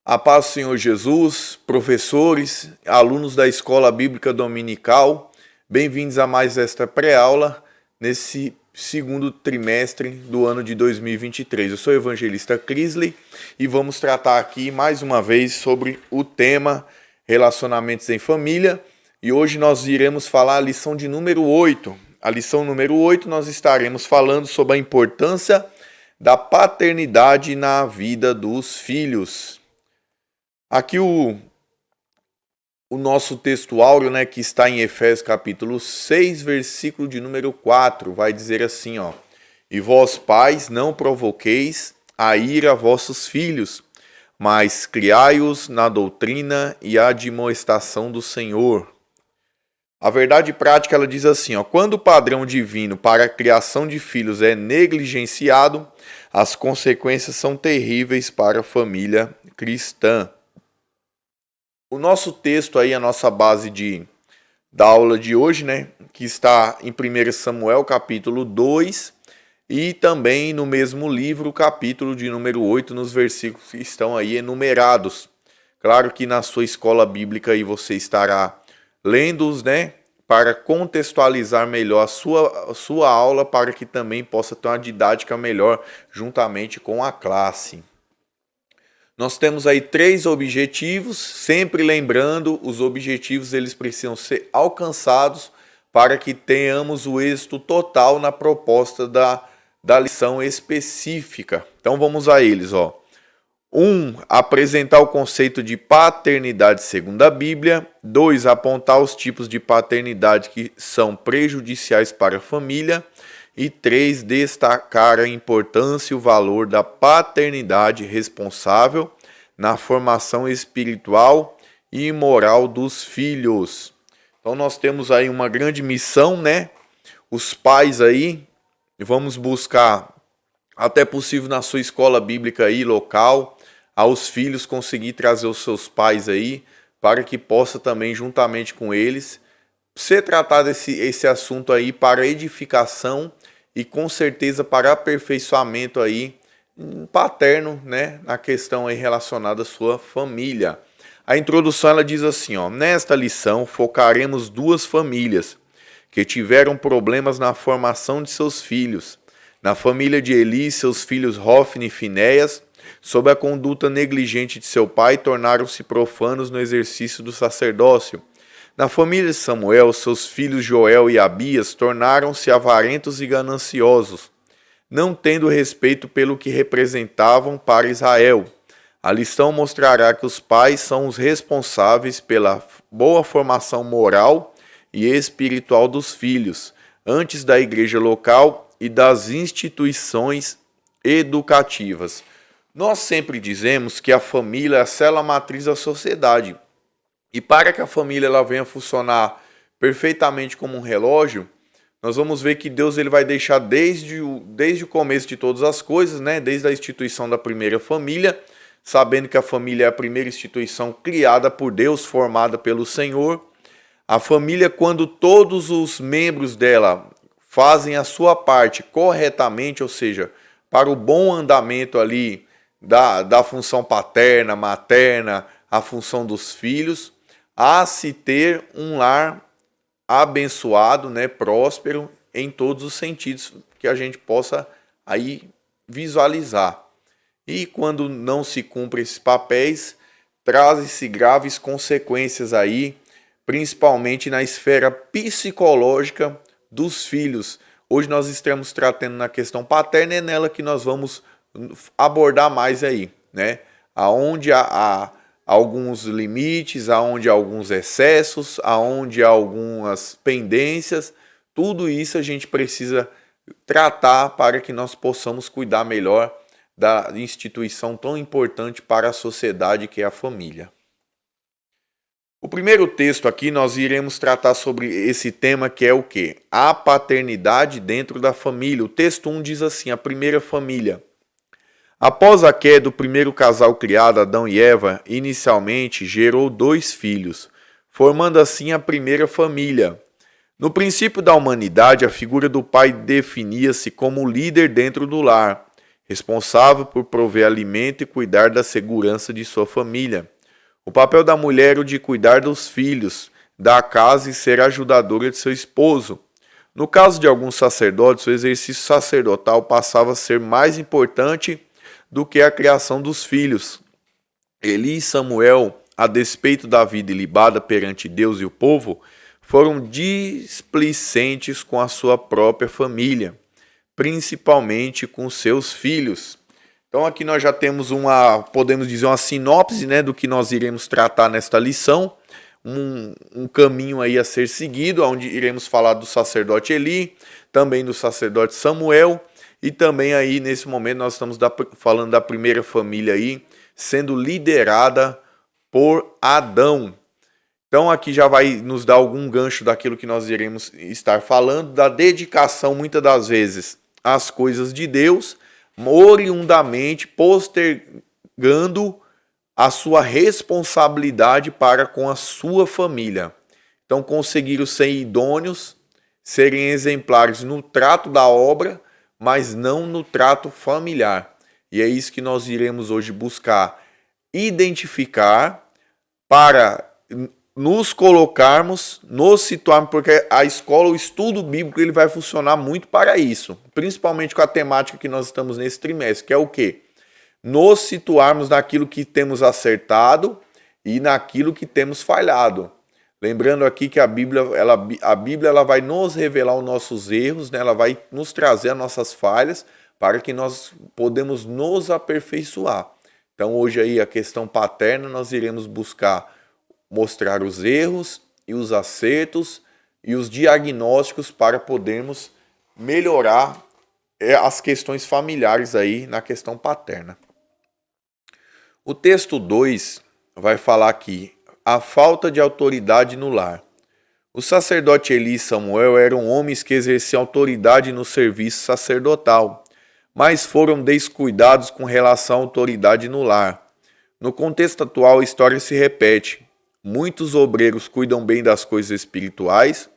A paz do Senhor Jesus, professores, alunos da Escola Bíblica Dominical, bem-vindos a mais esta pré-aula nesse segundo trimestre do ano de 2023. Eu sou o evangelista Crisley e vamos tratar aqui mais uma vez sobre o tema relacionamentos em família e hoje nós iremos falar a lição de número 8. A lição número 8 nós estaremos falando sobre a importância da paternidade na vida dos filhos. Aqui o nosso texto áureo, que está em Efésios capítulo 6, versículo de número 4, vai dizer assim, E vós, pais, não provoqueis a ira a vossos filhos, mas criai-os na doutrina e admoestação do Senhor. A verdade prática, ela diz assim, quando o padrão divino para a criação de filhos é negligenciado, as consequências são terríveis para a família cristã. O nosso texto aí, a nossa base da aula de hoje, que está em 1 Samuel capítulo 2 e também no mesmo livro, capítulo de número 8, nos versículos que estão aí enumerados. Claro que na sua escola bíblica aí você estará lendo-os, para contextualizar melhor a sua aula, para que também possa ter uma didática melhor juntamente com a classe. Nós temos aí 3 objetivos, sempre lembrando, os objetivos eles precisam ser alcançados para que tenhamos o êxito total na proposta da lição específica. Então vamos a eles. 1. Apresentar o conceito de paternidade segundo a Bíblia. 2. Apontar os tipos de paternidade que são prejudiciais para a família. E 3. Destacar a importância e o valor da paternidade responsável na formação espiritual e moral dos filhos. Então nós temos aí uma grande missão, Os pais aí, vamos buscar, até possível na sua escola bíblica aí, local, aos filhos conseguir trazer os seus pais aí, para que possa também, juntamente com eles, ser tratado esse assunto aí para edificação e com certeza para aperfeiçoamento aí paterno, na questão aí relacionada à sua família. A introdução ela diz assim, nesta lição focaremos 2 famílias que tiveram problemas na formação de seus filhos. Na família de Eli, seus filhos Hofni e Finéias, sob a conduta negligente de seu pai, tornaram-se profanos no exercício do sacerdócio. Na família de Samuel, seus filhos Joel e Abias tornaram-se avarentos e gananciosos, não tendo respeito pelo que representavam para Israel. A lição mostrará que os pais são os responsáveis pela boa formação moral e espiritual dos filhos, antes da igreja local e das instituições educativas. Nós sempre dizemos que a família é a célula matriz da sociedade. E para que a família ela venha funcionar perfeitamente como um relógio, nós vamos ver que Deus ele vai deixar desde o começo de todas as coisas, desde a instituição da primeira família, sabendo que a família é a primeira instituição criada por Deus, formada pelo Senhor. A família, quando todos os membros dela fazem a sua parte corretamente, ou seja, para o bom andamento ali da função paterna, materna, a função dos filhos, a se ter um lar abençoado, próspero em todos os sentidos que a gente possa aí visualizar. E quando não se cumpre esses papéis, trazem-se graves consequências aí, principalmente na esfera psicológica dos filhos. Hoje nós estamos tratando na questão paterna, é nela que nós vamos abordar mais aí, aonde há alguns limites, aonde há alguns excessos, aonde há algumas pendências, tudo isso a gente precisa tratar para que nós possamos cuidar melhor da instituição tão importante para a sociedade que é a família. O primeiro texto aqui nós iremos tratar sobre esse tema que é o quê? A paternidade dentro da família. O texto 1 diz assim, a primeira família. Após a queda do primeiro casal criado, Adão e Eva, inicialmente gerou 2 filhos, formando assim a primeira família. No princípio da humanidade, a figura do pai definia-se como líder dentro do lar, responsável por prover alimento e cuidar da segurança de sua família. O papel da mulher é o de cuidar dos filhos, da casa e ser ajudadora de seu esposo. No caso de alguns sacerdotes, o exercício sacerdotal passava a ser mais importante do que a criação dos filhos. Eli e Samuel, a despeito da vida ilibada perante Deus e o povo, foram displicentes com a sua própria família, principalmente com seus filhos. Então aqui nós já temos podemos dizer, uma sinopse, né, do que nós iremos tratar nesta lição, um caminho aí a ser seguido, onde iremos falar do sacerdote Eli, também do sacerdote Samuel, e também aí nesse momento nós estamos falando da primeira família aí, sendo liderada por Adão. Então aqui já vai nos dar algum gancho daquilo que nós iremos estar falando, da dedicação muitas das vezes às coisas de Deus, oriundamente postergando a sua responsabilidade para com a sua família. Então conseguiram ser idôneos, serem exemplares no trato da obra, mas não no trato familiar. E é isso que nós iremos hoje buscar identificar para nos colocarmos, nos situarmos, porque a escola, o estudo bíblico, ele vai funcionar muito para isso, principalmente com a temática que nós estamos nesse trimestre, que é o quê? Nos situarmos naquilo que temos acertado e naquilo que temos falhado. Lembrando aqui que a Bíblia ela vai nos revelar os nossos erros, né? Ela vai nos trazer as nossas falhas para que nós podemos nos aperfeiçoar. Então hoje aí a questão paterna nós iremos buscar mostrar os erros e os acertos e os diagnósticos para podermos melhorar as questões familiares aí na questão paterna. O texto 2 vai falar aqui, a falta de autoridade no lar. O sacerdote Eli e Samuel eram homens que exerciam autoridade no serviço sacerdotal, mas foram descuidados com relação à autoridade no lar. No contexto atual, a história se repete. Muitos obreiros cuidam bem das coisas espirituais,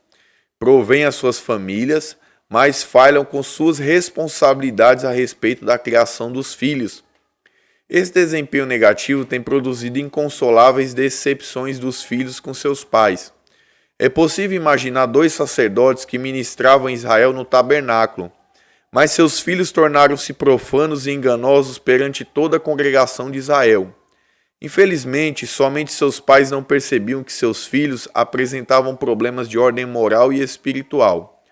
provêm as suas famílias, mas falham com suas responsabilidades a respeito da criação dos filhos. Esse desempenho negativo tem produzido inconsoláveis decepções dos filhos com seus pais. É possível imaginar dois sacerdotes que ministravam em Israel no tabernáculo, mas seus filhos tornaram-se profanos e enganosos perante toda a congregação de Israel. Infelizmente, somente seus pais não percebiam que seus filhos apresentavam problemas de ordem moral e espiritual.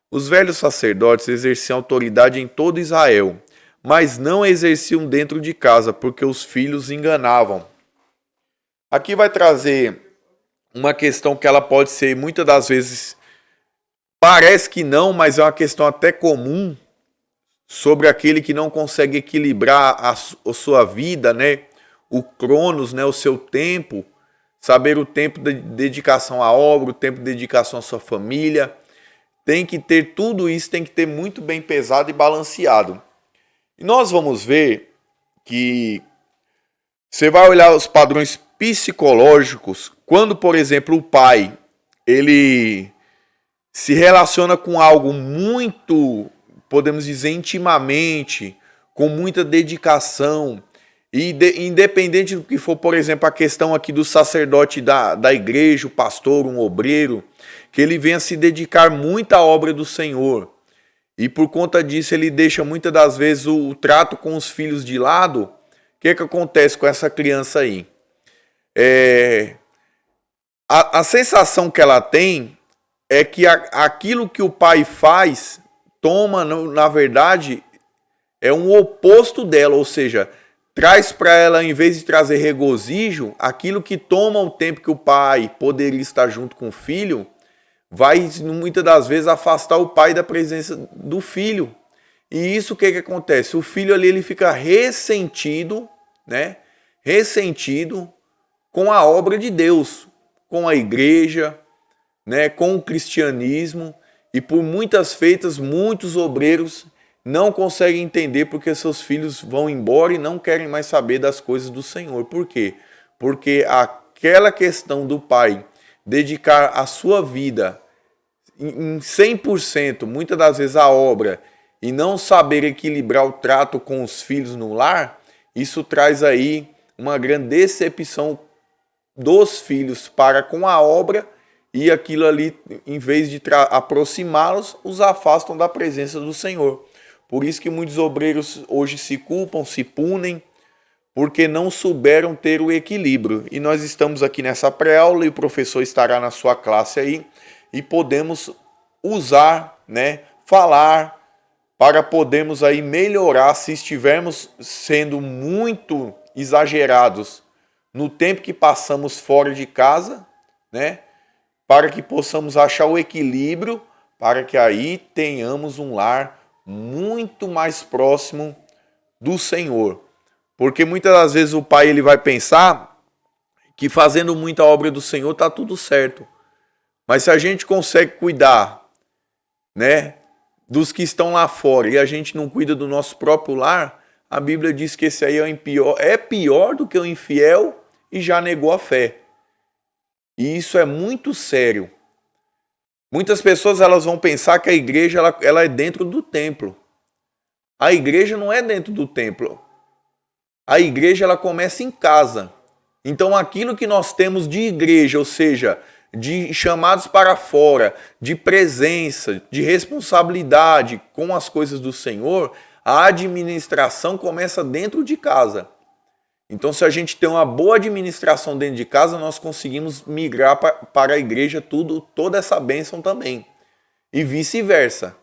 Os velhos sacerdotes exerciam autoridade em todo Israel, mas não exerciam dentro de casa, porque os filhos enganavam. Aqui vai trazer uma questão que ela pode ser, muitas das vezes, parece que não, mas é uma questão até comum, sobre aquele que não consegue equilibrar a sua vida, né? O cronos, né? O seu tempo, saber o tempo de dedicação à obra, o tempo de dedicação à sua família. Tem que ter tudo isso, tem que ter muito bem pesado e balanceado. E nós vamos ver que você vai olhar os padrões psicológicos, quando, por exemplo, o pai, ele se relaciona com algo muito, podemos dizer, intimamente, com muita dedicação, e independente do que for, por exemplo, a questão aqui do sacerdote da igreja, o pastor, um obreiro, que ele venha se dedicar muito à obra do Senhor. E por conta disso ele deixa muitas das vezes o trato com os filhos de lado. O que acontece com essa criança aí? A sensação que ela tem é que aquilo que o pai faz toma, na verdade, é um oposto dela, ou seja, traz para ela, em vez de trazer regozijo, aquilo que toma o tempo que o pai poderia estar junto com o filho, vai muitas das vezes afastar o pai da presença do filho. E isso o que acontece? O filho ali ele fica ressentido, né? Ressentido com a obra de Deus, com a igreja, né? Com o cristianismo, e por muitas feitas, muitos obreiros não conseguem entender porque seus filhos vão embora e não querem mais saber das coisas do Senhor. Por quê? Porque aquela questão do pai dedicar a sua vida em 100%, muitas das vezes a obra, e não saber equilibrar o trato com os filhos no lar, isso traz aí uma grande decepção dos filhos para com a obra, e aquilo ali, em vez de aproximá-los, os afastam da presença do Senhor. Por isso que muitos obreiros hoje se culpam, se punem, porque não souberam ter o equilíbrio. E nós estamos aqui nessa pré-aula e o professor estará na sua classe aí e podemos usar, falar para podermos aí melhorar se estivermos sendo muito exagerados no tempo que passamos fora de casa, para que possamos achar o equilíbrio, para que aí tenhamos um lar muito mais próximo do Senhor. Porque muitas das vezes o pai ele vai pensar que fazendo muita obra do Senhor está tudo certo. Mas se a gente consegue cuidar, dos que estão lá fora e a gente não cuida do nosso próprio lar, a Bíblia diz que esse aí é pior do que o infiel e já negou a fé. E isso é muito sério. Muitas pessoas elas vão pensar que a igreja ela é dentro do templo. A igreja não é dentro do templo. A igreja ela começa em casa. Então aquilo que nós temos de igreja, ou seja, de chamados para fora, de presença, de responsabilidade com as coisas do Senhor, a administração começa dentro de casa. Então, se a gente tem uma boa administração dentro de casa, nós conseguimos migrar para a igreja toda essa bênção também. E vice-versa.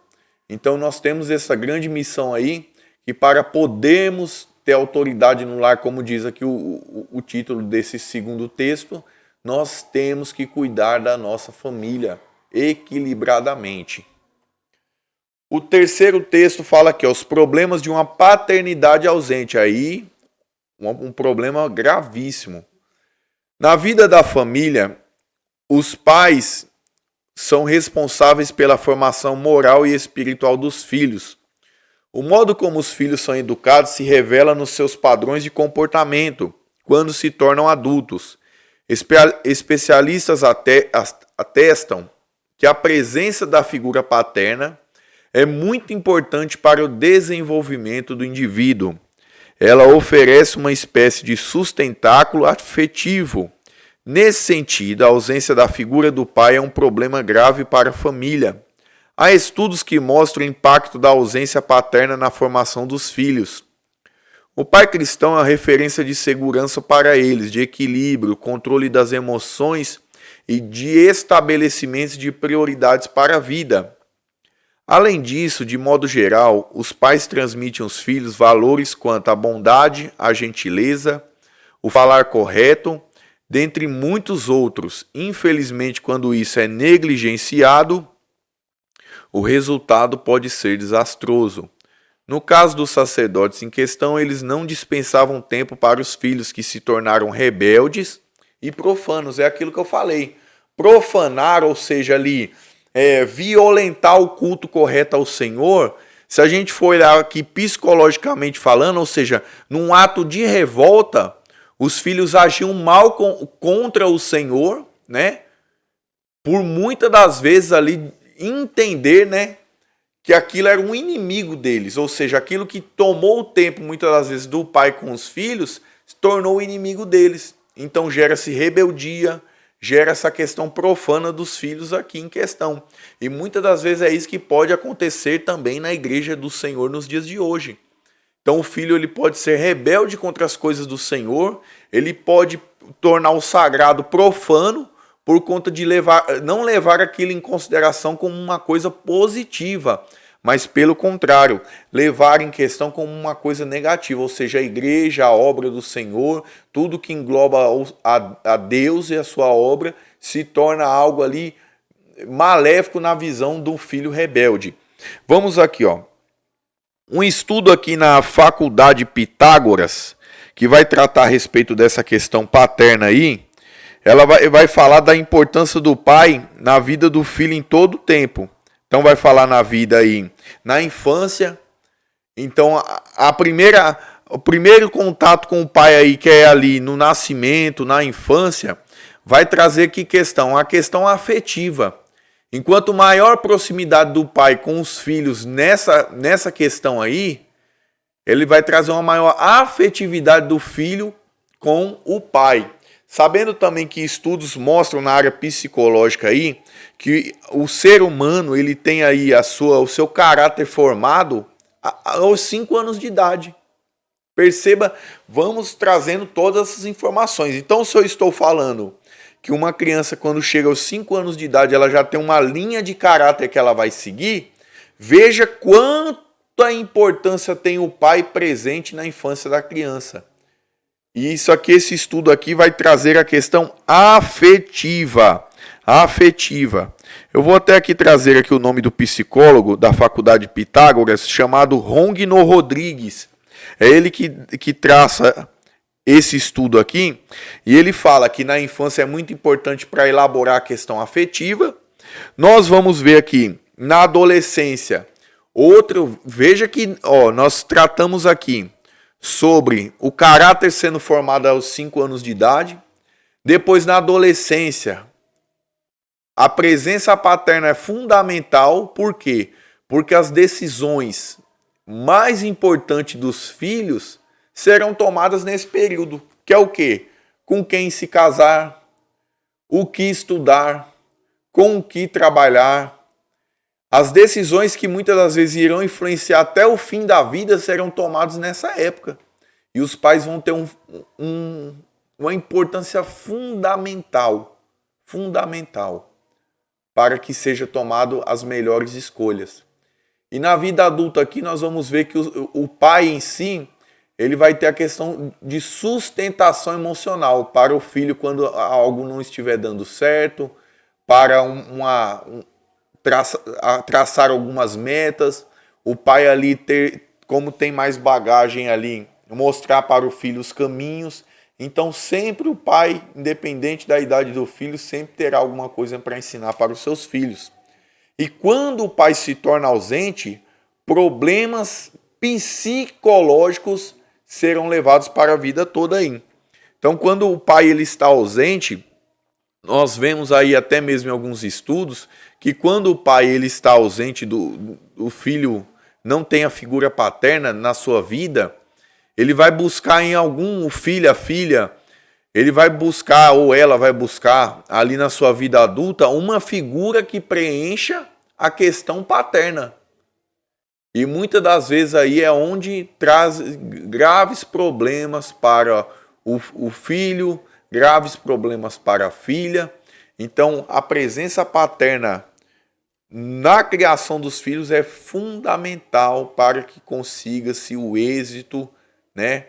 Então, nós temos essa grande missão aí, que para podermos ter autoridade no lar, como diz aqui o título desse segundo texto, nós temos que cuidar da nossa família equilibradamente. O terceiro texto fala aqui, os problemas de uma paternidade ausente. Aí, um problema gravíssimo. Na vida da família, os pais são responsáveis pela formação moral e espiritual dos filhos. O modo como os filhos são educados se revela nos seus padrões de comportamento quando se tornam adultos. Especialistas atestam que a presença da figura paterna é muito importante para o desenvolvimento do indivíduo. Ela oferece uma espécie de sustentáculo afetivo. Nesse sentido, a ausência da figura do pai é um problema grave para a família. Há estudos que mostram o impacto da ausência paterna na formação dos filhos. O pai cristão é uma referência de segurança para eles, de equilíbrio, controle das emoções e de estabelecimento de prioridades para a vida. Além disso, de modo geral, os pais transmitem aos filhos valores quanto à bondade, à gentileza, o falar correto, dentre muitos outros. Infelizmente, quando isso é negligenciado, o resultado pode ser desastroso. No caso dos sacerdotes em questão, eles não dispensavam tempo para os filhos que se tornaram rebeldes e profanos. É aquilo que eu falei. Profanar, ou seja, ali violentar o culto correto ao Senhor, se a gente for olhar aqui psicologicamente falando, ou seja, num ato de revolta, os filhos agiam mal contra o Senhor, por muitas das vezes ali entender, que aquilo era um inimigo deles, ou seja, aquilo que tomou o tempo muitas das vezes do pai com os filhos, se tornou o inimigo deles. Então gera-se rebeldia, gera essa questão profana dos filhos aqui em questão. E muitas das vezes é isso que pode acontecer também na igreja do Senhor nos dias de hoje. Então o filho ele pode ser rebelde contra as coisas do Senhor, ele pode tornar o sagrado profano por conta de não levar aquilo em consideração como uma coisa positiva, mas pelo contrário, levar em questão como uma coisa negativa, ou seja, a igreja, a obra do Senhor, tudo que engloba a Deus e a sua obra, se torna algo ali maléfico na visão do filho rebelde. Vamos aqui, um estudo aqui na Faculdade Pitágoras, que vai tratar a respeito dessa questão paterna aí. Ela vai falar da importância do pai na vida do filho em todo o tempo. Então vai falar na vida aí, na infância. Então o primeiro contato com o pai aí, que é ali no nascimento, na infância, vai trazer que questão? A questão afetiva. Enquanto maior proximidade do pai com os filhos nessa questão aí, ele vai trazer uma maior afetividade do filho com o pai. Sabendo também que estudos mostram na área psicológica aí que o ser humano ele tem aí o seu caráter formado aos 5 anos de idade. Perceba, vamos trazendo todas essas informações. Então, se eu estou falando que uma criança, quando chega aos 5 anos de idade, ela já tem uma linha de caráter que ela vai seguir, veja quanta importância tem o pai presente na infância da criança. E isso aqui, esse estudo aqui vai trazer a questão afetiva. Afetiva. Eu vou até aqui trazer aqui o nome do psicólogo da Faculdade Pitágoras, chamado Rongino Rodrigues. É ele que traça esse estudo aqui, e ele fala que na infância é muito importante para elaborar a questão afetiva. Nós vamos ver aqui, na adolescência, veja que nós tratamos aqui sobre o caráter sendo formado aos 5 anos de idade. Depois, na adolescência, a presença paterna é fundamental. Por quê? Porque as decisões mais importantes dos filhos serão tomadas nesse período, que é o quê? Com quem se casar, o que estudar, com o que trabalhar. As decisões que muitas das vezes irão influenciar até o fim da vida serão tomadas nessa época. E os pais vão ter uma importância fundamental para que seja tomado as melhores escolhas. E na vida adulta aqui nós vamos ver que o pai em si, ele vai ter a questão de sustentação emocional para o filho quando algo não estiver dando certo, para traçar algumas metas. O pai ali como tem mais bagagem ali, mostrar para o filho os caminhos. Então sempre o pai, independente da idade do filho, sempre terá alguma coisa para ensinar para os seus filhos. E quando o pai se torna ausente, problemas psicológicos serão levados para a vida toda aí. Então, quando o pai ele está ausente, nós vemos aí até mesmo em alguns estudos que quando o pai ele está ausente, o filho não tem a figura paterna na sua vida, ele vai buscar o filho, a filha, ele vai buscar, ou ela vai buscar ali na sua vida adulta, uma figura que preencha a questão paterna. E muitas das vezes aí é onde traz graves problemas para o filho, graves problemas para a filha. Então, a presença paterna na criação dos filhos é fundamental para que consiga-se o êxito, né?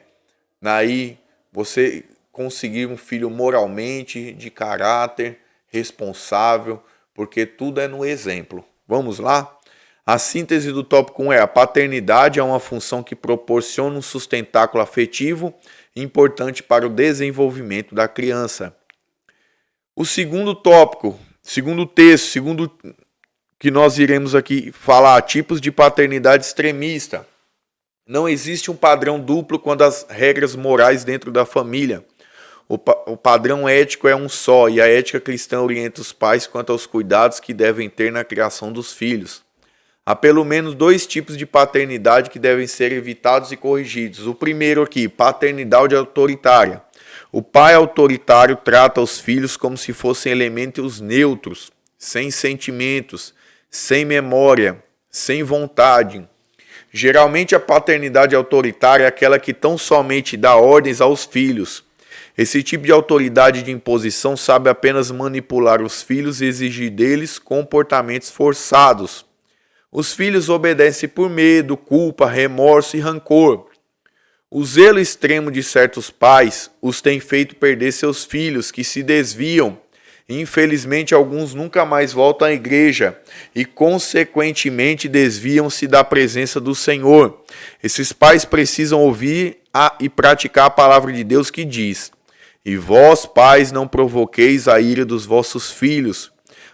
Aí você conseguir um filho moralmente, de caráter, responsável, porque tudo é no exemplo. Vamos lá? A síntese do tópico 1 é: a paternidade é uma função que proporciona um sustentáculo afetivo importante para o desenvolvimento da criança. O segundo tópico, segundo texto, segundo que nós iremos aqui falar, tipos de paternidade extremista. Não existe um padrão duplo quando as regras morais dentro da família. O padrão ético é um só, e a ética cristã orienta os pais quanto aos cuidados que devem ter na criação dos filhos. Há pelo menos 2 tipos de paternidade que devem ser evitados e corrigidos. O primeiro aqui, paternidade autoritária. O pai autoritário trata os filhos como se fossem elementos neutros, sem sentimentos, sem memória, sem vontade. Geralmente a paternidade autoritária é aquela que tão somente dá ordens aos filhos. Esse tipo de autoridade de imposição sabe apenas manipular os filhos e exigir deles comportamentos forçados. Os filhos obedecem por medo, culpa, remorso e rancor. O zelo extremo de certos pais os tem feito perder seus filhos, que se desviam. Infelizmente, alguns nunca mais voltam à igreja e, consequentemente, desviam-se da presença do Senhor. Esses pais precisam ouvir e praticar a palavra de Deus que diz: "E vós, pais, não provoqueis a ira dos vossos filhos,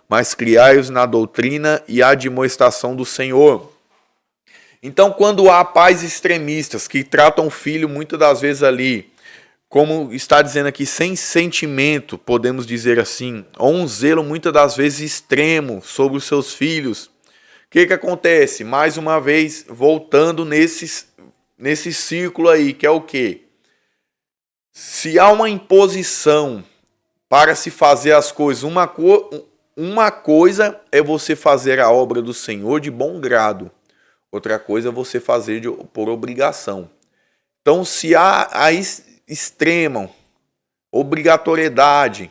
mas criai-os na doutrina e admoestação do Senhor." Então, quando há pais extremistas que tratam o filho muitas das vezes ali como está dizendo aqui, sem sentimento, podemos dizer assim, ou um zelo muitas das vezes extremo sobre os seus filhos. O que acontece? Mais uma vez, voltando nesse círculo aí, que é o quê? Se há uma imposição para se fazer as coisas, uma coisa é você fazer a obra do Senhor de bom grado, outra coisa é você fazer por obrigação. Então, se há a extrema obrigatoriedade,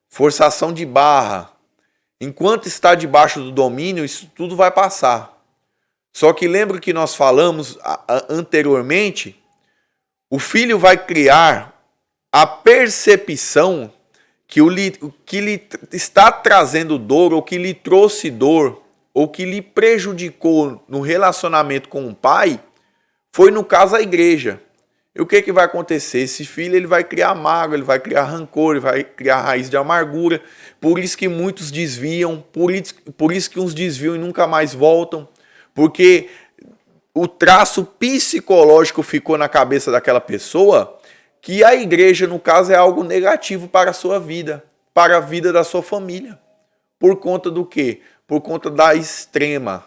forçação de barra, enquanto está debaixo do domínio, isso tudo vai passar. Só que lembra que nós falamos anteriormente, o filho vai criar a percepção que o que lhe está trazendo dor, ou que lhe trouxe dor, ou que lhe prejudicou no relacionamento com o pai, foi no caso a igreja. E o que vai acontecer? Esse filho ele vai criar mágoa, ele vai criar rancor, ele vai criar raiz de amargura. Por isso que muitos desviam, por isso que uns desviam e nunca mais voltam. Porque o traço psicológico ficou na cabeça daquela pessoa que a igreja, no caso, é algo negativo para a sua vida, para a vida da sua família. Por conta do quê? Por conta da extrema,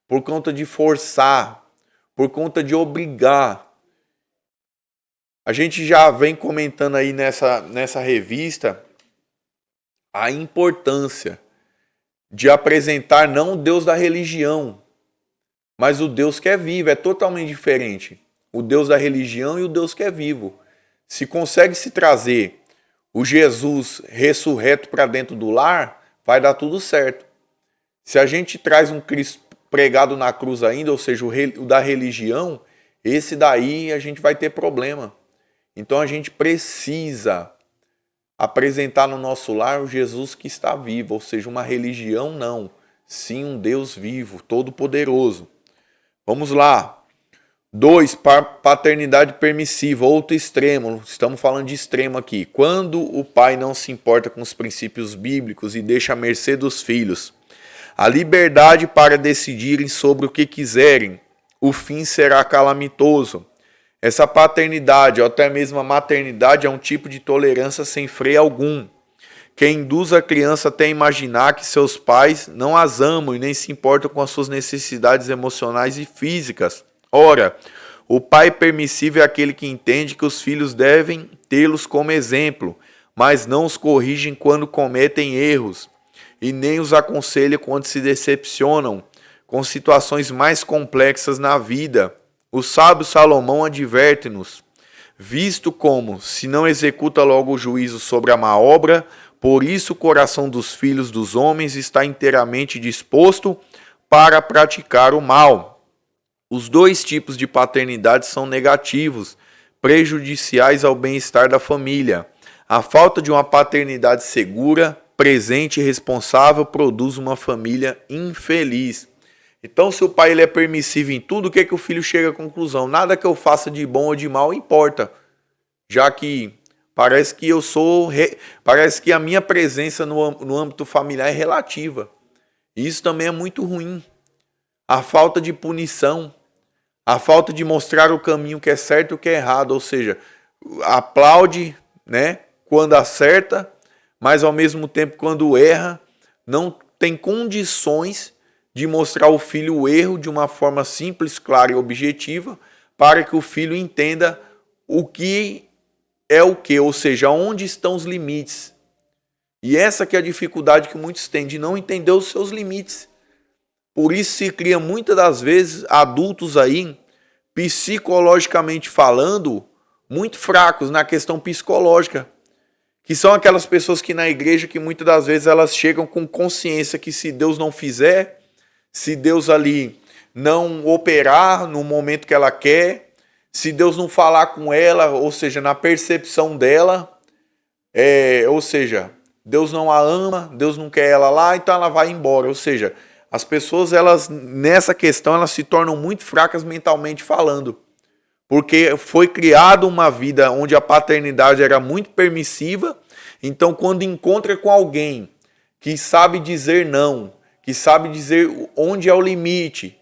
por conta de forçar, por conta de obrigar. A gente já vem comentando aí nessa revista a importância de apresentar não o Deus da religião, mas o Deus que é vivo. É totalmente diferente. O Deus da religião e o Deus que é vivo. Se consegue se trazer o Jesus ressurreto para dentro do lar, vai dar tudo certo. Se a gente traz um Cristo pregado na cruz ainda, ou seja, o da religião, esse daí a gente vai ter problema. Então a gente precisa apresentar no nosso lar o Jesus que está vivo, ou seja, uma religião não, sim um Deus vivo, todo-poderoso. Vamos lá. 2, paternidade permissiva, outro extremo, estamos falando de extremo aqui. Quando o pai não se importa com os princípios bíblicos e deixa à mercê dos filhos a liberdade para decidirem sobre o que quiserem, o fim será calamitoso. Essa paternidade, ou até mesmo a maternidade, é um tipo de tolerância sem freio algum, que induz a criança até a imaginar que seus pais não as amam e nem se importam com as suas necessidades emocionais e físicas. Ora, o pai permissivo é aquele que entende que os filhos devem tê-los como exemplo, mas não os corrigem quando cometem erros, e nem os aconselha quando se decepcionam com situações mais complexas na vida. O sábio Salomão adverte-nos, visto como, se não executa logo o juízo sobre a má obra, por isso o coração dos filhos dos homens está inteiramente disposto para praticar o mal. Os dois tipos de paternidade são negativos, prejudiciais ao bem-estar da família. A falta de uma paternidade segura, presente e responsável produz uma família infeliz. Então, se o pai ele é permissivo em tudo, o que o filho chega à conclusão? Nada que eu faça de bom ou de mal importa, já que parece que a minha presença no âmbito familiar é relativa. Isso também é muito ruim. A falta de punição, a falta de mostrar o caminho que é certo e o que é errado, ou seja, aplaude, né, quando acerta, mas ao mesmo tempo quando erra, não tem condições de mostrar ao filho o erro de uma forma simples, clara e objetiva, para que o filho entenda o que é o que, ou seja, onde estão os limites. E essa que é a dificuldade que muitos têm, de não entender os seus limites. Por isso se cria muitas das vezes adultos aí, psicologicamente falando, muito fracos na questão psicológica. Que são aquelas pessoas que na igreja, que muitas das vezes elas chegam com consciência que se Deus não fizer, se Deus ali não operar no momento que ela quer, se Deus não falar com ela, ou seja, na percepção dela, ou seja, Deus não a ama, Deus não quer ela lá, então ela vai embora. Ou seja, as pessoas, elas nessa questão, elas se tornam muito fracas mentalmente falando. Porque foi criada uma vida onde a paternidade era muito permissiva, então quando encontra com alguém que sabe dizer não, que sabe dizer onde é o limite,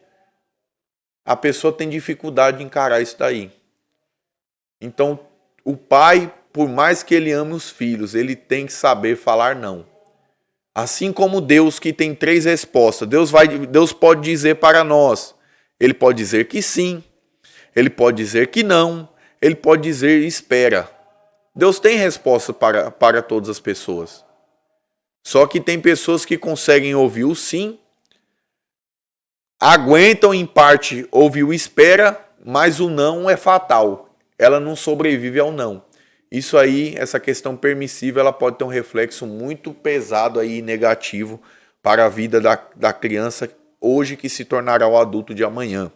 a pessoa tem dificuldade de encarar isso daí. Então, o pai, por mais que ele ame os filhos, ele tem que saber falar não. Assim como Deus, que tem 3 respostas. Deus pode dizer para nós. Ele pode dizer que sim. Ele pode dizer que não. Ele pode dizer espera. Deus tem resposta para todas as pessoas. Só que tem pessoas que conseguem ouvir o sim, aguentam em parte ouvir o espera, mas o não é fatal. Ela não sobrevive ao não. Isso aí, essa questão permissiva, ela pode ter um reflexo muito pesado aí, negativo para a vida da criança hoje que se tornará o adulto de amanhã.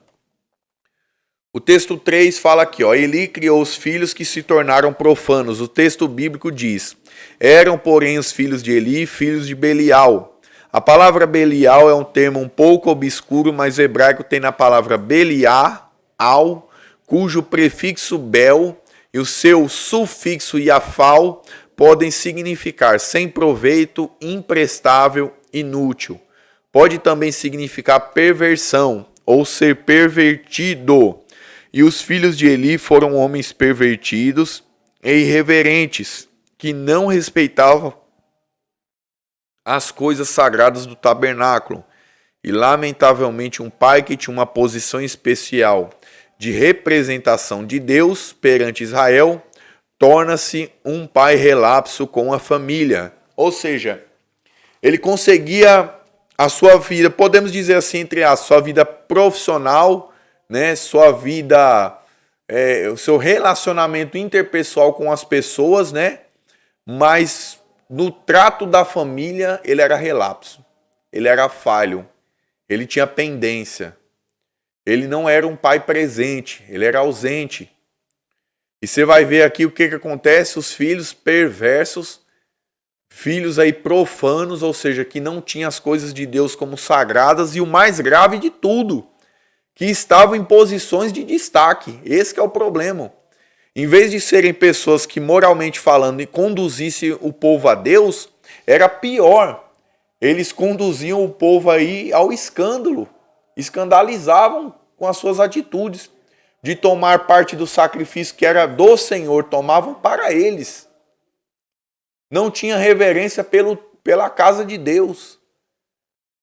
O texto 3 fala aqui, Eli criou os filhos que se tornaram profanos. O texto bíblico diz, eram, porém, os filhos de Eli, filhos de Belial. A palavra Belial é um termo um pouco obscuro, mas o hebraico tem na palavra Beliá, al, cujo prefixo bel e o seu sufixo iafal podem significar sem proveito, imprestável, inútil. Pode também significar perversão ou ser pervertido. E os filhos de Eli foram homens pervertidos e irreverentes, que não respeitavam as coisas sagradas do tabernáculo. E lamentavelmente um pai que tinha uma posição especial de representação de Deus perante Israel, torna-se um pai relapso com a família. Ou seja, ele conseguia a sua vida, podemos dizer assim, entre a sua vida profissional, né, sua vida, o seu relacionamento interpessoal com as pessoas, né, mas no trato da família ele era relapso, ele era falho, ele tinha pendência. Ele não era um pai presente, ele era ausente. E você vai ver aqui o que acontece, os filhos perversos, filhos aí profanos, ou seja, que não tinham as coisas de Deus como sagradas, e o mais grave de tudo, que estavam em posições de destaque. Esse que é o problema. Em vez de serem pessoas que moralmente falando e conduzissem o povo a Deus, era pior. Eles conduziam o povo aí ao escândalo. Escandalizavam com as suas atitudes de tomar parte do sacrifício que era do Senhor, tomavam para eles. Não tinha reverência pela casa de Deus.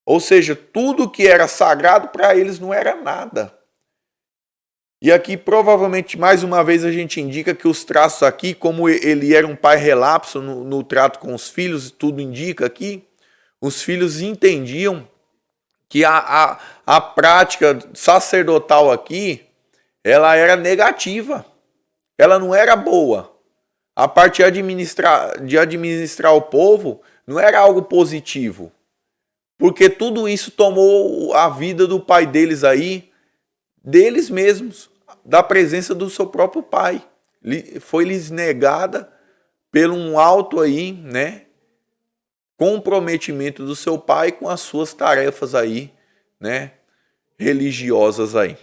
Ou seja, tudo que era sagrado para eles não era nada. E aqui provavelmente mais uma vez a gente indica que os traços aqui, como ele era um pai relapso no trato com os filhos, tudo indica aqui, os filhos entendiam que a prática sacerdotal aqui, ela era negativa, ela não era boa. A parte de administrar o povo não era algo positivo, porque tudo isso tomou a vida do pai deles aí, deles mesmos, da presença do seu próprio pai. Foi-lhes negada pelo um alto aí, né, comprometimento do seu pai com as suas tarefas aí, né, religiosas aí.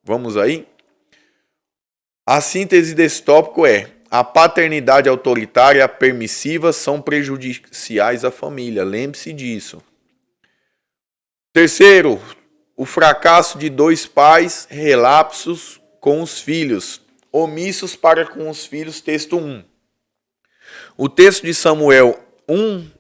Vamos aí? A síntese desse tópico é: a paternidade autoritária e a permissiva são prejudiciais à família. Lembre-se disso. Terceiro, o fracasso de 2 pais relapsos com os filhos, omissos para com os filhos, texto 1. O texto de Samuel 1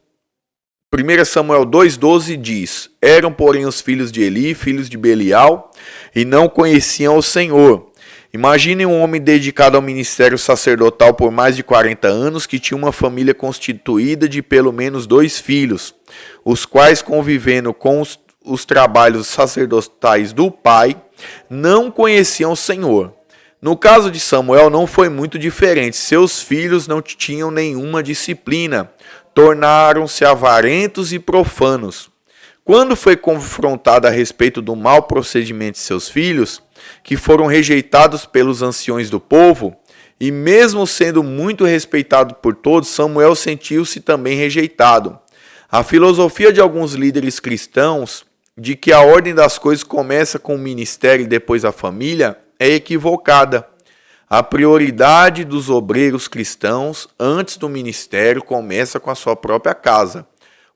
Samuel 2,12 diz: eram, porém, os filhos de Eli, filhos de Belial, e não conheciam o Senhor. Imaginem um homem dedicado ao ministério sacerdotal por mais de 40 anos, que tinha uma família constituída de pelo menos 2 filhos, os quais, convivendo com os trabalhos sacerdotais do pai, não conheciam o Senhor. No caso de Samuel não foi muito diferente. Seus filhos não tinham nenhuma disciplina, tornaram-se avarentos e profanos. Quando foi confrontado a respeito do mau procedimento de seus filhos, que foram rejeitados pelos anciões do povo, e mesmo sendo muito respeitado por todos, Samuel sentiu-se também rejeitado. A filosofia de alguns líderes cristãos, de que a ordem das coisas começa com o ministério e depois a família, é equivocada. A prioridade dos obreiros cristãos antes do ministério começa com a sua própria casa.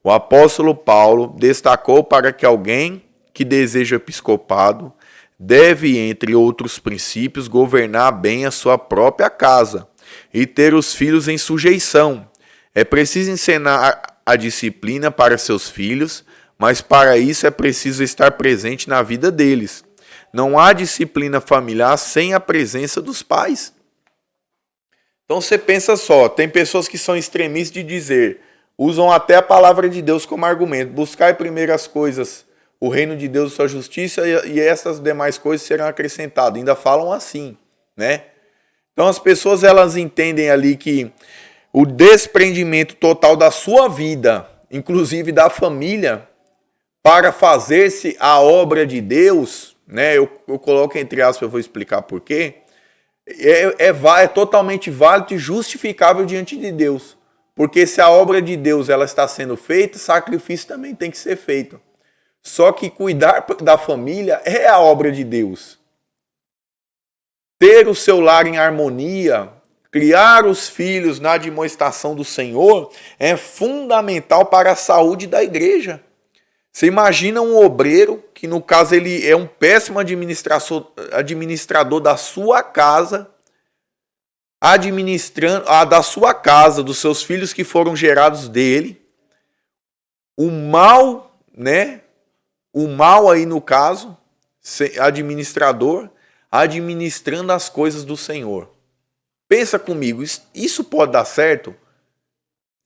O apóstolo Paulo destacou para que alguém que deseja episcopado deve, entre outros princípios, governar bem a sua própria casa. e ter os filhos em sujeição. É preciso ensinar a disciplina para seus filhos, mas para isso é preciso estar presente na vida deles. Não há disciplina familiar sem a presença dos pais. Então você pensa só, tem pessoas que são extremistas de dizer, usam até a palavra de Deus como argumento, buscar primeiro as coisas, o reino de Deus e sua justiça, e essas demais coisas serão acrescentadas. Ainda falam assim, né? Então as pessoas elas entendem ali que o desprendimento total da sua vida, inclusive da família, para fazer-se a obra de Deus, né? Eu coloco entre aspas, eu vou explicar por quê. É totalmente válido e justificável diante de Deus. Porque se a obra de Deus ela está sendo feita, sacrifício também tem que ser feito. Só que cuidar da família é a obra de Deus. Ter o seu lar em harmonia, criar os filhos na admoestação do Senhor é fundamental para a saúde da igreja. Você imagina um obreiro, que no caso ele é um péssimo administrador da sua casa, administrando da sua casa, dos seus filhos que foram gerados dele, o mal, né? O mal aí no caso, administrador, administrando as coisas do Senhor. Pensa comigo, isso pode dar certo?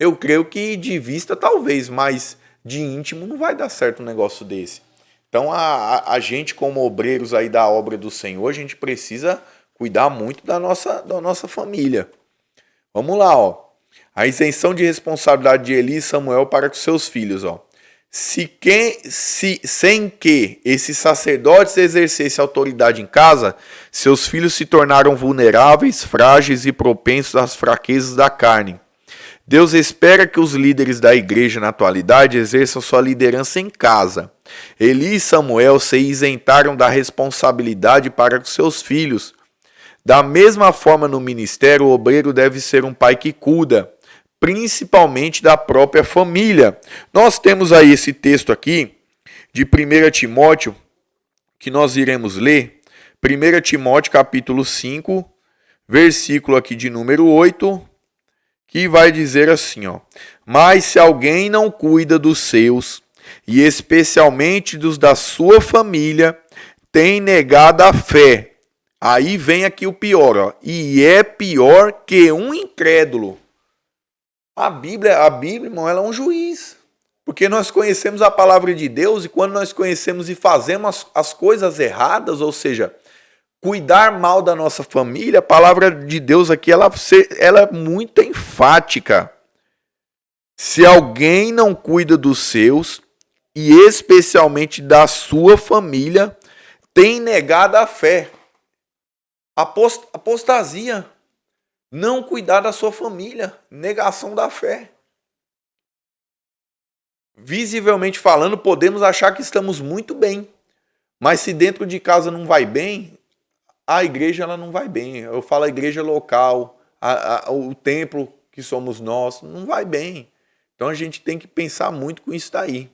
Eu creio que de vista talvez, mas de íntimo não vai dar certo um negócio desse. Então a gente como obreiros aí da obra do Senhor, a gente precisa cuidar muito da nossa família. Vamos lá, ó. A isenção de responsabilidade de Eli e Samuel para com seus filhos, ó. Sem que esses sacerdotes exercessem autoridade em casa, seus filhos se tornaram vulneráveis, frágeis e propensos às fraquezas da carne. Deus espera que os líderes da igreja na atualidade exerçam sua liderança em casa. Eli e Samuel se isentaram da responsabilidade para com seus filhos. Da mesma forma, no ministério, o obreiro deve ser um pai que cuida, principalmente da própria família. Nós temos aí esse texto aqui, de 1 Timóteo, que nós iremos ler. 1 Timóteo, capítulo 5, versículo aqui de número 8, que vai dizer assim, ó. Mas se alguém não cuida dos seus, e especialmente dos da sua família, tem negado a fé. Aí vem aqui o pior, ó. E é pior que um incrédulo. A Bíblia, irmão, ela é um juiz. Porque nós conhecemos a palavra de Deus e quando nós conhecemos e fazemos as coisas erradas, ou seja, cuidar mal da nossa família, a palavra de Deus aqui ela é muito enfática. Se alguém não cuida dos seus, e especialmente da sua família, tem negado a fé. Apostasia. Não cuidar da sua família. Negação da fé. Visivelmente falando, podemos achar que estamos muito bem. Mas se dentro de casa não vai bem, a igreja ela não vai bem. Eu falo a igreja local, o templo que somos nós, não vai bem. Então a gente tem que pensar muito com isso daí.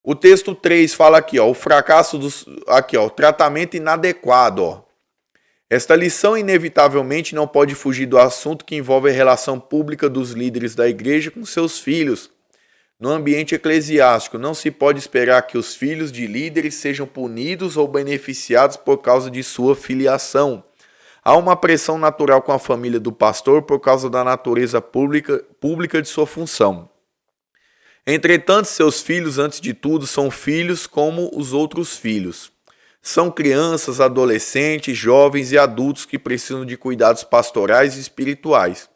O texto 3 fala aqui, ó, o fracasso o tratamento inadequado, ó. Esta lição inevitavelmente não pode fugir do assunto que envolve a relação pública dos líderes da igreja com seus filhos. No ambiente eclesiástico, não se pode esperar que os filhos de líderes sejam punidos ou beneficiados por causa de sua filiação. Há uma pressão natural com a família do pastor por causa da natureza pública de sua função. Entretanto, seus filhos, antes de tudo, são filhos como os outros filhos. São crianças, adolescentes, jovens e adultos que precisam de cuidados pastorais e espirituais.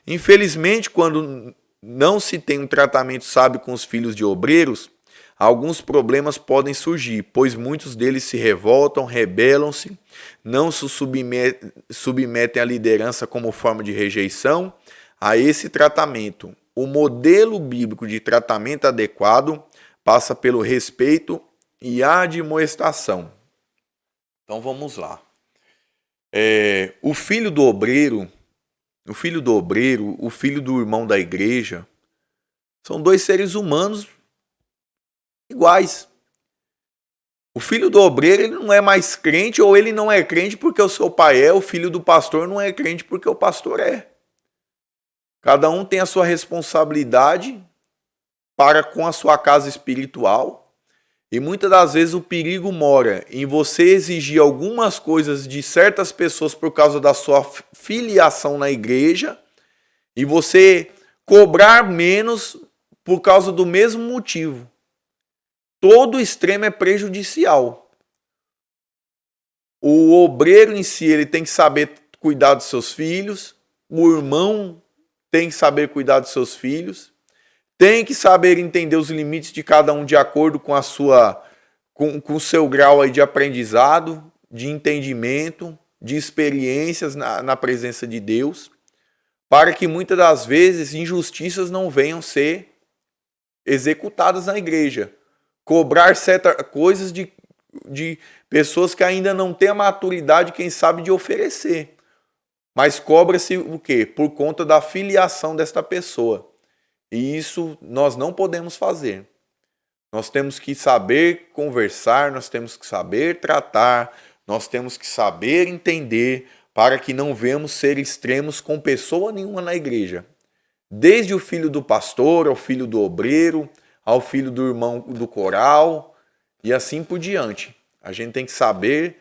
Infelizmente, quando não se tem um tratamento sábio com os filhos de obreiros, alguns problemas podem surgir, pois muitos deles se revoltam, rebelam-se, não se submetem à liderança como forma de rejeição a esse tratamento. O modelo bíblico de tratamento adequado passa pelo respeito e admoestação. Então vamos lá. O filho do obreiro, o filho do irmão da igreja, são dois seres humanos iguais. O filho do obreiro ele não é mais crente, ou ele não é crente porque o seu pai é, o filho do pastor não é crente porque o pastor é. Cada um tem a sua responsabilidade para com a sua casa espiritual, e muitas das vezes o perigo mora em você exigir algumas coisas de certas pessoas por causa da sua filiação na igreja, e você cobrar menos por causa do mesmo motivo. Todo extremo é prejudicial. O obreiro em si, ele tem que saber cuidar dos seus filhos, o irmão tem que saber cuidar dos seus filhos, tem que saber entender os limites de cada um de acordo com a sua, com o seu grau aí de aprendizado, de entendimento, de experiências na presença de Deus, para que muitas das vezes injustiças não venham ser executadas na igreja. Cobrar certas coisas de pessoas que ainda não têm a maturidade, quem sabe, de oferecer. Mas cobra-se o quê? Por conta da filiação desta pessoa. E isso nós não podemos fazer. Nós temos que saber conversar, nós temos que saber tratar, nós temos que saber entender, para que não venhamos ser extremos com pessoa nenhuma na igreja. Desde o filho do pastor, ao filho do obreiro, ao filho do irmão do coral, e assim por diante. A gente tem que saber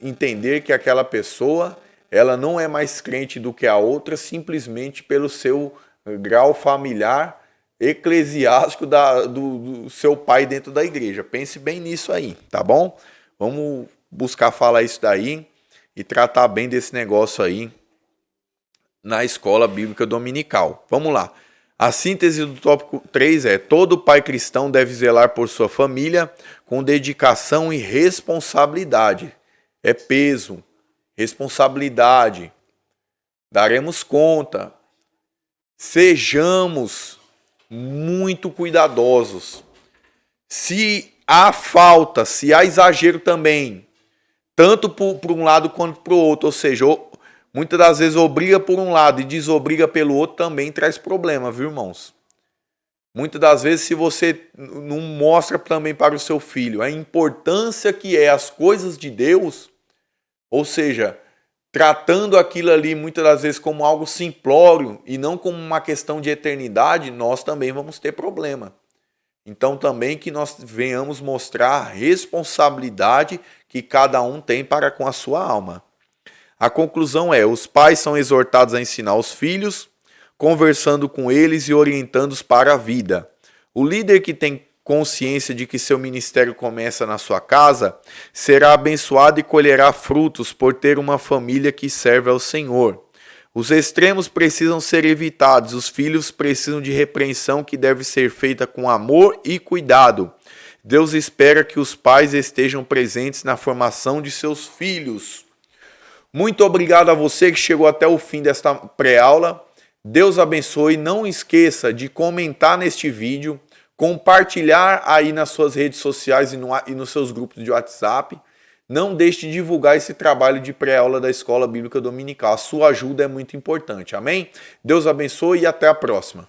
entender que aquela pessoa, ela não é mais crente do que a outra, simplesmente pelo seu grau familiar, eclesiástico do seu pai dentro da igreja. Pense bem nisso aí, tá bom? Vamos buscar falar isso daí e tratar bem desse negócio aí na escola bíblica dominical. Vamos lá. A síntese do tópico 3 é: todo pai cristão deve zelar por sua família com dedicação e responsabilidade. É peso, responsabilidade. Daremos conta. Sejamos muito cuidadosos. Se há falta, se há exagero também, tanto por um lado quanto para o outro, ou seja, muitas das vezes obriga por um lado e desobriga pelo outro, também traz problema, viu, irmãos? Muitas das vezes, se você não mostra também para o seu filho a importância que é as coisas de Deus, ou seja, tratando aquilo ali muitas das vezes como algo simplório e não como uma questão de eternidade, nós também vamos ter problema. Então também que nós venhamos mostrar a responsabilidade que cada um tem para com a sua alma. A conclusão é: os pais são exortados a ensinar os filhos, conversando com eles e orientando-os para a vida. O líder que tem consciência de que seu ministério começa na sua casa será abençoado e colherá frutos por ter uma família que serve ao Senhor. Os extremos precisam ser evitados, os filhos precisam de repreensão que deve ser feita com amor e cuidado. Deus espera que os pais estejam presentes na formação de seus filhos. Muito obrigado a você que chegou até o fim desta pré-aula. Deus abençoe. Não esqueça de comentar neste vídeo, compartilhar aí nas suas redes sociais e nos seus grupos de WhatsApp. Não deixe de divulgar esse trabalho de pré-aula da Escola Bíblica Dominical. A sua ajuda é muito importante. Amém? Deus abençoe e até a próxima.